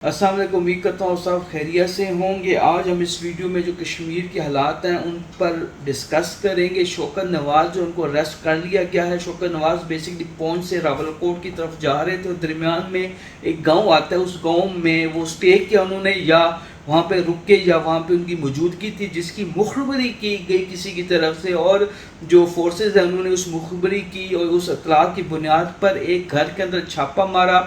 السلام علیکم، امید کرتا ہوں سب خیریت سے ہوں گے۔ آج ہم اس ویڈیو میں جو کشمیر کے حالات ہیں ان پر ڈسکس کریں گے۔ شوکت نواز جو ان کو اریسٹ کر لیا گیا ہے۔ شوکت نواز بیسکلی پونچھ سے راولکوٹ کی طرف جا رہے تھے اور درمیان میں ایک گاؤں آتا ہے، اس گاؤں میں وہ سٹے کیا انہوں نے، یا وہاں پہ رکے یا وہاں پہ ان کی موجودگی تھی جس کی مخبری کی گئی کسی کی طرف سے، اور جو فورسز ہیں انہوں نے اس مخبری کی اور اس اطلاع کی بنیاد پر ایک گھر کے اندر چھاپہ مارا،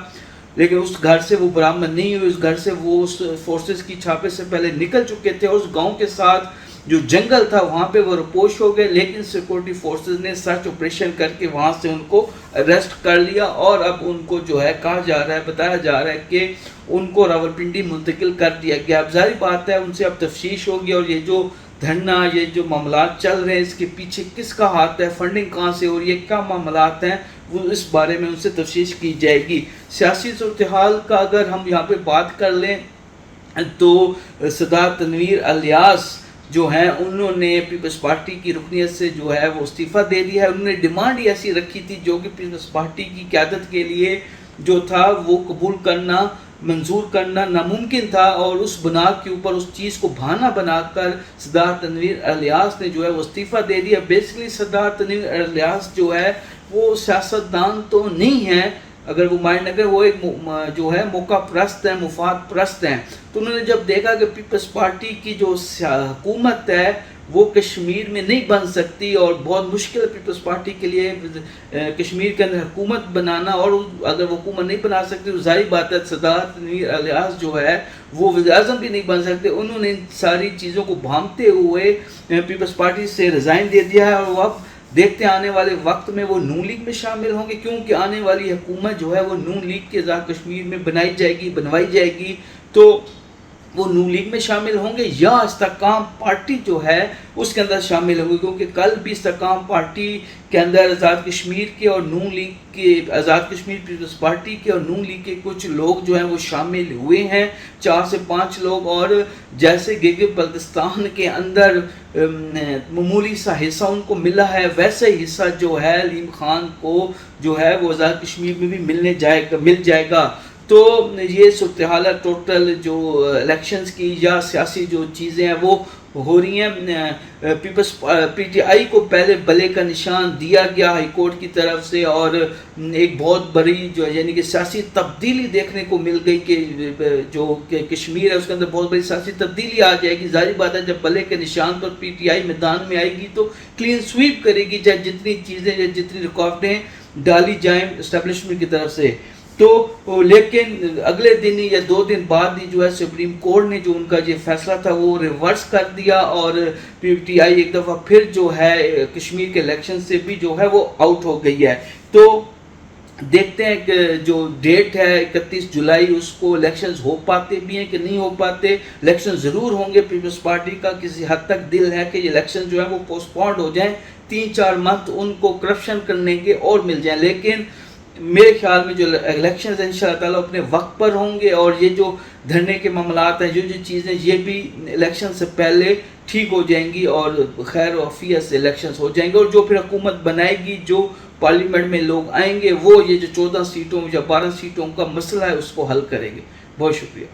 لیکن اس گھر سے وہ برآمد نہیں ہوئی۔ اس گھر سے وہ اس فورسز کی چھاپے سے پہلے نکل چکے تھے۔ اس گاؤں کے ساتھ جو جنگل تھا وہاں پہ وہ رپوش ہو گئے، لیکن سیکورٹی فورسز نے سرچ آپریشن کر کے وہاں سے ان کو اریسٹ کر لیا، اور اب ان کو جو ہے کہا جا رہا ہے، بتایا جا رہا ہے کہ ان کو راولپنڈی منتقل کر دیا گیا۔ اب ظاہر بات ہے ان سے اب تفتیش ہوگی، اور یہ جو دھرنا، یہ جو معاملات چل رہے ہیں اس کے پیچھے کس کا ہاتھ ہے، فنڈنگ کہاں سے ہو رہی ہے، کیا معاملات ہیں، وہ اس بارے میں ان سے تفتیش کی جائے گی۔ سیاسی صورتحال کا اگر ہم یہاں پہ بات کر لیں تو سردار تنویر الیاس جو ہیں انہوں نے پیپلز پارٹی کی رکنیت سے جو ہے وہ استعفیٰ دے دیا ہے۔ انہوں نے ڈیمانڈ ہی ایسی رکھی تھی جو کہ پیپلز پارٹی کی قیادت کے لیے جو تھا وہ قبول کرنا، منظور کرنا ناممکن تھا، اور اس بنا کے اوپر اس چیز کو بہانہ بنا کر سردار تنویر الیاس نے جو ہے وہ استعفیٰ دے دیا۔ بیسکلی سردار تنویر الیاس جو ہے وہ سیاستدان تو نہیں ہے، اگر وہ مائنڈ اگر وہ ایک جو ہے موقع پرست ہیں، مفاد پرست ہیں، تو انہوں نے جب دیکھا کہ پیپلز پارٹی کی جو حکومت ہے وہ کشمیر میں نہیں بن سکتی اور بہت مشکل ہے پیپلز پارٹی کے لیے کشمیر کے اندر حکومت بنانا، اور اگر وہ حکومت نہیں بنا سکتی تو ظاہر بات ہے سردار تنویر الیاس جو ہے وہ وزیر اعظم بھی نہیں بن سکتے۔ انہوں نے ان ساری چیزوں کو بھانپتے ہوئے پیپلز پارٹی سے ریزائن دے دیا ہے، اور وہ اب دیکھتے ہیں آنے والے وقت میں وہ نون لیگ میں شامل ہوں گے، کیونکہ آنے والی حکومت جو ہے وہ نون لیگ کے ذات کشمیر میں بنوائی جائے گی، تو وہ نون لیگ میں شامل ہوں گے یا استحکام پارٹی جو ہے اس کے اندر شامل ہوں گے، کیونکہ کل بھی استحکام پارٹی کے اندر آزاد کشمیر کے اور نون لیگ کے، آزاد کشمیر پیپلز پارٹی کے اور نون لیگ کے کچھ لوگ جو ہیں وہ شامل ہوئے ہیں، 4 سے 5 لوگ، اور جیسے گلگت بلتستان کے اندر معمولی سا حصہ ان کو ملا ہے، ویسے حصہ جو ہے علیم خان کو جو ہے وہ آزاد کشمیر میں بھی مل جائے گا۔ تو یہ صورتحال ہے ٹوٹل جو الیکشنز کی یا سیاسی جو چیزیں ہیں وہ ہو رہی ہیں۔ پی ٹی آئی کو پہلے بلے کا نشان دیا گیا ہائی کورٹ کی طرف سے، اور ایک بہت بڑی جو یعنی کہ سیاسی تبدیلی دیکھنے کو مل گئی کہ جو کہ کشمیر ہے اس کے اندر بہت بڑی سیاسی تبدیلی آ جائے گی۔ ظاہر بات ہے جب بلے کے نشان پر پی ٹی آئی میدان میں آئے گی تو کلین سویپ کرے گی، چاہے جتنی چیزیں یا جتنی رکاوٹیں ڈالی جائیں اسٹیبلشمنٹ کی طرف سے، تو لیکن اگلے دن یا 2 دن بعد ہی جو ہے سپریم کورٹ نے جو ان کا یہ فیصلہ تھا وہ ریورس کر دیا، اور پی ٹی آئی ایک دفعہ پھر جو ہے کشمیر کے الیکشن سے بھی جو ہے وہ آؤٹ ہو گئی ہے۔ تو دیکھتے ہیں کہ جو ڈیٹ ہے 31 جولائی اس کو الیکشنز ہو پاتے بھی ہیں کہ نہیں ہو پاتے۔ الیکشن ضرور ہوں گے، پیپلز پارٹی کا کسی حد تک دل ہے کہ یہ الیکشن جو ہے وہ پوسٹ پونڈ ہو جائیں، 3-4 منتھ ان کو کرپشن کرنے کے اور مل جائیں، لیکن میرے خیال میں جو الیکشنز ہیں انشاءاللہ تعالیٰ اپنے وقت پر ہوں گے، اور یہ جو دھرنے کے معاملات ہیں، جو چیزیں یہ بھی الیکشن سے پہلے ٹھیک ہو جائیں گی اور خیر و عافیت سے الیکشنز ہو جائیں گے، اور جو پھر حکومت بنائے گی، جو پارلیمنٹ میں لوگ آئیں گے وہ یہ جو 14 سیٹوں یا 12 سیٹوں کا مسئلہ ہے اس کو حل کریں گے۔ بہت شکریہ۔